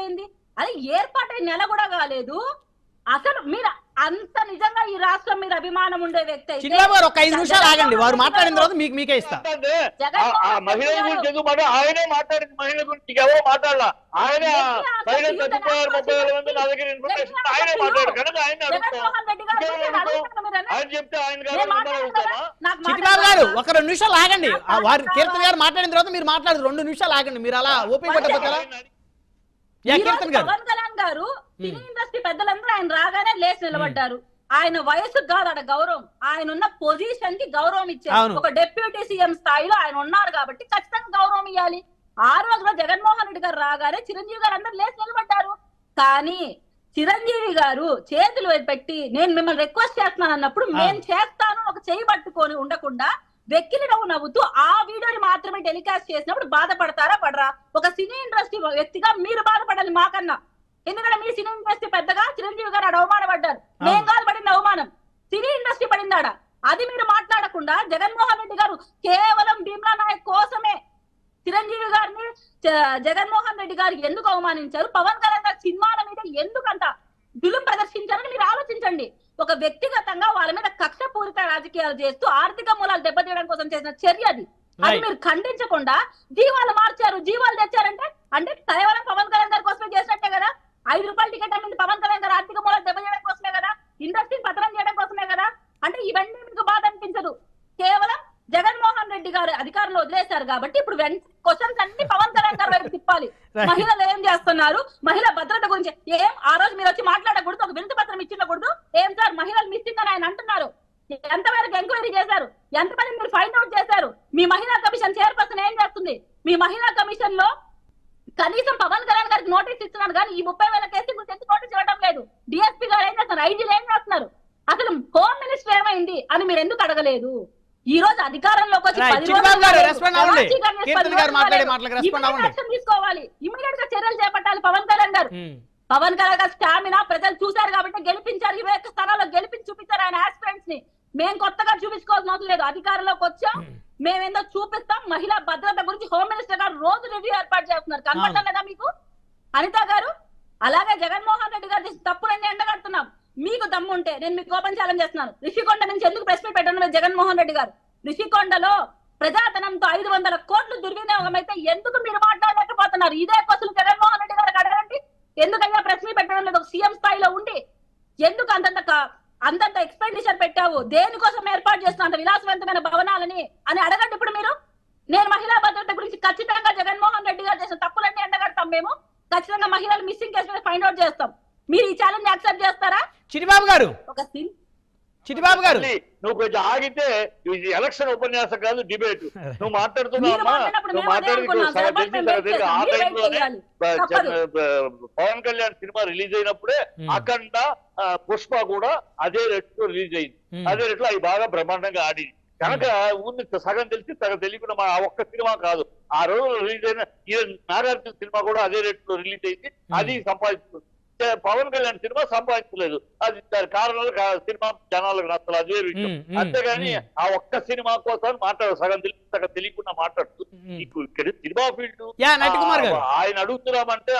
ఏర్పాటైంది? అది ఏర్పాటైన నెల కూడా కాలేదు. అసలు మీరు అంత నిజంగా ఈ రాష్ట్రం మీద అభిమానం ఉండే వ్యక్తి అయితే చిన్నబాబు గారు ఒక 5 నిమిషాలు ఆగండి, వారు మాట్లాడిన తర్వాత మీకే ఇస్తా. మహిళల గురించి ఎందుకు ఆయనే మాట్లాడింది, మహిళల గురించి ఎవరో మాట్లాడాల. ఆయన మహిళలు చచ్చిపోయారు 30,000 మంది, నా దగ్గర ఇన్ఫర్మేషన్ ఆయనే మాట్లాడారు కనుక ఆయన ఆయన చెప్తే ఆయన చిట్టిబాబు గారు ఒక 2 నిమిషాలు ఆగండి. వారు కీర్తన్ గారు మాట్లాడిన తర్వాత మీరు మాట్లాడదు. 2 నిమిషాలు ఆగండి. మీరు అలా ఓపిక పట్టకపోతారా? పవన్ కళ్యాణ్ గారు సినీ ఇండస్ట్రీ పెద్దలందరూ ఆయన రాగానే లేచి నిలబడ్డారు. ఆయన వయసుకు కాదు అక్కడ గౌరవం, ఆయన ఉన్న పొజిషన్ కి గౌరవం ఇచ్చారు. ఒక డిప్యూటీ సీఎం స్థాయిలో ఆయన ఉన్నారు కాబట్టి ఖచ్చితంగా గౌరవం ఇవ్వాలి. ఆ రోజులో జగన్మోహన్ రెడ్డి గారు రాగానే చిరంజీవి గారు అందరూ లేచి నిలబడ్డారు. కానీ చిరంజీవి గారు చేతులు పెట్టి నేను మిమ్మల్ని రిక్వెస్ట్ చేస్తున్నాను అన్నప్పుడు నేను చేస్తాను ఒక చేయి పట్టుకొని ఉండకుండా వెక్కిలి నవ్వుతూ ఆ వీడియోని మాత్రమే టెలికాస్ట్ చేసినప్పుడు బాధపడతారా పడరా? ఒక సినీ ఇండస్ట్రీ వ్యక్తిగా మీరు బాధపడాలి మాకన్నా. ఎందుకంటే మీ సినీ ఇండస్ట్రీ పెద్దగా చిరంజీవి గారు ఆడ అవమానపడ్డారు. నేను కాదు పడింది అవమానం, సినీ ఇండస్ట్రీ పడిందాడ. అది మీరు మాట్లాడకుండా జగన్మోహన్ రెడ్డి గారు కేవలం భీమ్లా నాయక్ కోసమే చిరంజీవి గారిని జగన్మోహన్ రెడ్డి గారు ఎందుకు అవమానించారు, పవన్ కళ్యాణ్ గారి సినిమాల మీద ఎందుకంత దులు ప్రదర్శించారని మీరు ఆలోచించండి. ఒక వ్యక్తిగతంగా వాళ్ళ మీద కక్షపూరిత రాజకీయాలు చేస్తూ ఆర్థిక మూలాలు దెబ్బతీయడం కోసం చేసిన చర్య అది. అది మీరు ఖండించకుండా జీవాలు మార్చారు, జీవాలు తెచ్చారంటే అంటే కేవలం పవన్ కళ్యాణ్ గారి కోసమే చేసినట్టే కదా. 5 రూపాయల టికెట్ అమ్మింది పవన్ కళ్యాణ్ గారు ఆర్థిక మూలాలు దెబ్బతీయడం కోసమే కదా, ఇండస్ట్రీని పతనం చేయడం కోసమే కదా. అంటే ఇవన్నీ మీకు బాధ అనిపించదు. కేవలం జగన్మోహన్ రెడ్డి గారు అధికారంలో వదిలేశారు కాబట్టి ఇప్పుడు క్వశ్చన్స్ అన్ని పవన్ కళ్యాణ్ గారు వైపు తిప్పాలి. మహిళలు ఏం చేస్తున్నారు, మహిళా భద్రత గురించి ఏం ఆ రోజు మీరు వచ్చి మాట్లాడకూడదు, ఒక వినతి పత్రం ఇచ్చినకూడదు. ఏం సార్ మహిళలు మిస్సింగ్ అని ఆయన అంటున్నారు. ఎంతవరకు ఎంక్వైరీ చేశారు, ఎంతమంది మీరు ఫైండ్ అవుట్ చేశారు? మీ మహిళా కమిషన్ చైర్పర్సన్ ఏం చేస్తుంది? మీ మహిళా కమిషన్ లో కనీసం పవన్ కళ్యాణ్ గారికి నోటీస్ ఇస్తున్నారు కానీ ఈ 30,000 కేసుల గురించి ఎందుకు నోటీస్ ఇవ్వడం లేదు? డిఎస్పీ గారు ఏం చేస్తున్నారు, ఐజీలు ఏం చేస్తున్నారు? అసలు హోమ్ మినిస్టర్ ఏమైంది అని మీరు ఎందుకు అడగలేదు? ఈ రోజు అధికారంలోకి వచ్చి తీసుకోవాలి, ఇమీడియట్ గా చర్యలు చేపట్టాలి పవన్ కళ్యాణ్ గారు. పవన్ కళ్యాణ్ గారు స్టామినా ప్రజలు చూశారు కాబట్టి గెలిపించారు. 21 స్థానాల్లో గెలిపించి చూపించారు ఆయన ఆస్పిరెంట్స్ ని. మేము కొత్తగా చూపించుకోవాల్సిన అవసరం లేదు. అధికారంలోకి వచ్చాం, మేమేందో చూపిస్తాం. మహిళా భద్రత గురించి హోమ్ మినిస్టర్ గారు రోజు రివ్యూ ఏర్పాటు చేస్తున్నారు. కనపడటం లేదా మీకు అనిత గారు? అలాగే జగన్మోహన్ రెడ్డి గారు తప్పులన్నీ ఎండగడుతున్నాం. మీకు దమ్ముంటే నేను మీకు ఓపెన్ ఛాలెంజ్ చేస్తున్నాను. రిషికొండ నుంచి ఎందుకు ప్రెస్ మీట్ పెట్టడం జగన్మోహన్ రెడ్డి గారు? రిషికొండలో ప్రజాధనంతో 500 కోట్లు దుర్వినియోగం అయితే ఎందుకు మీరు మాట్లాడలేకపోతున్నారు? ఇదే క్వశ్చన్ జగన్మోహన్ రెడ్డి గారికి అడగండి. ఎందుకయ్యా ప్రెస్ మీట్ పెట్టడం లేదు? ఒక సీఎం స్థాయిలో ఉండి ఎందుకు అంతంత ఎక్స్పెండిచర్ పెట్టావు? దేనికోసం ఏర్పాటు చేస్తున్న అంత విలాసవంతమైన భవనాలని అని అడగండి ఇప్పుడు మీరు. నేను మహిళా భద్రత గురించి ఖచ్చితంగా జగన్మోహన్ రెడ్డి గారు చేసిన తప్పులన్నీ ఎండగడతాం. మేము ఖచ్చితంగా మహిళలు మిస్సింగ్ కేసు మీద ఫైండ్ అవుట్ చేస్తాం. మీరు ఈ ఛాలెంజ్ యాక్సెప్ట్ చేస్తారా? చిట్టిబాబు గారు, చిట్టిబాబు గారు నువ్వు కొంచెం ఆగితే ఇది ఎలక్షన్ ఉపన్యాసం కాదు, డిబేట్. నువ్వు మాట్లాడుతున్నావమ్మా, నువ్వు మాట్లాడి ఆ టైంలోనే పవన్ కళ్యాణ్ సినిమా రిలీజ్ అయినప్పుడే అఖండ, పుష్ప కూడా అదే రేట్ లో రిలీజ్ అయింది. అదే రేట్ లో అవి బాగా బ్రహ్మాండంగా ఆడింది కనుక ఊరిని సగం తెలిసి సగం తెలియకుండా మా ఒక్క సినిమా కాదు, ఆ రోజు రిలీజ్ అయిన నాగార్జున సినిమా కూడా అదే రేట్ లో రిలీజ్ అయింది. అది సంపాదించుకుంది. పవన్ కళ్యాణ్ సినిమా సంపాదించలేదు. అది దాని కారణాలు సినిమా జనాలకు నచ్చలేదు, అదే విషయం. అంతేగాని ఆ ఒక్క సినిమా కోసం మాట్లాడు సగం తెలిసి సగం తెలియకుండా మాట్లాడుతూ ఇక్కడ సినిమా ఫీల్డ్ ఆయన అడుగుతున్నామంటే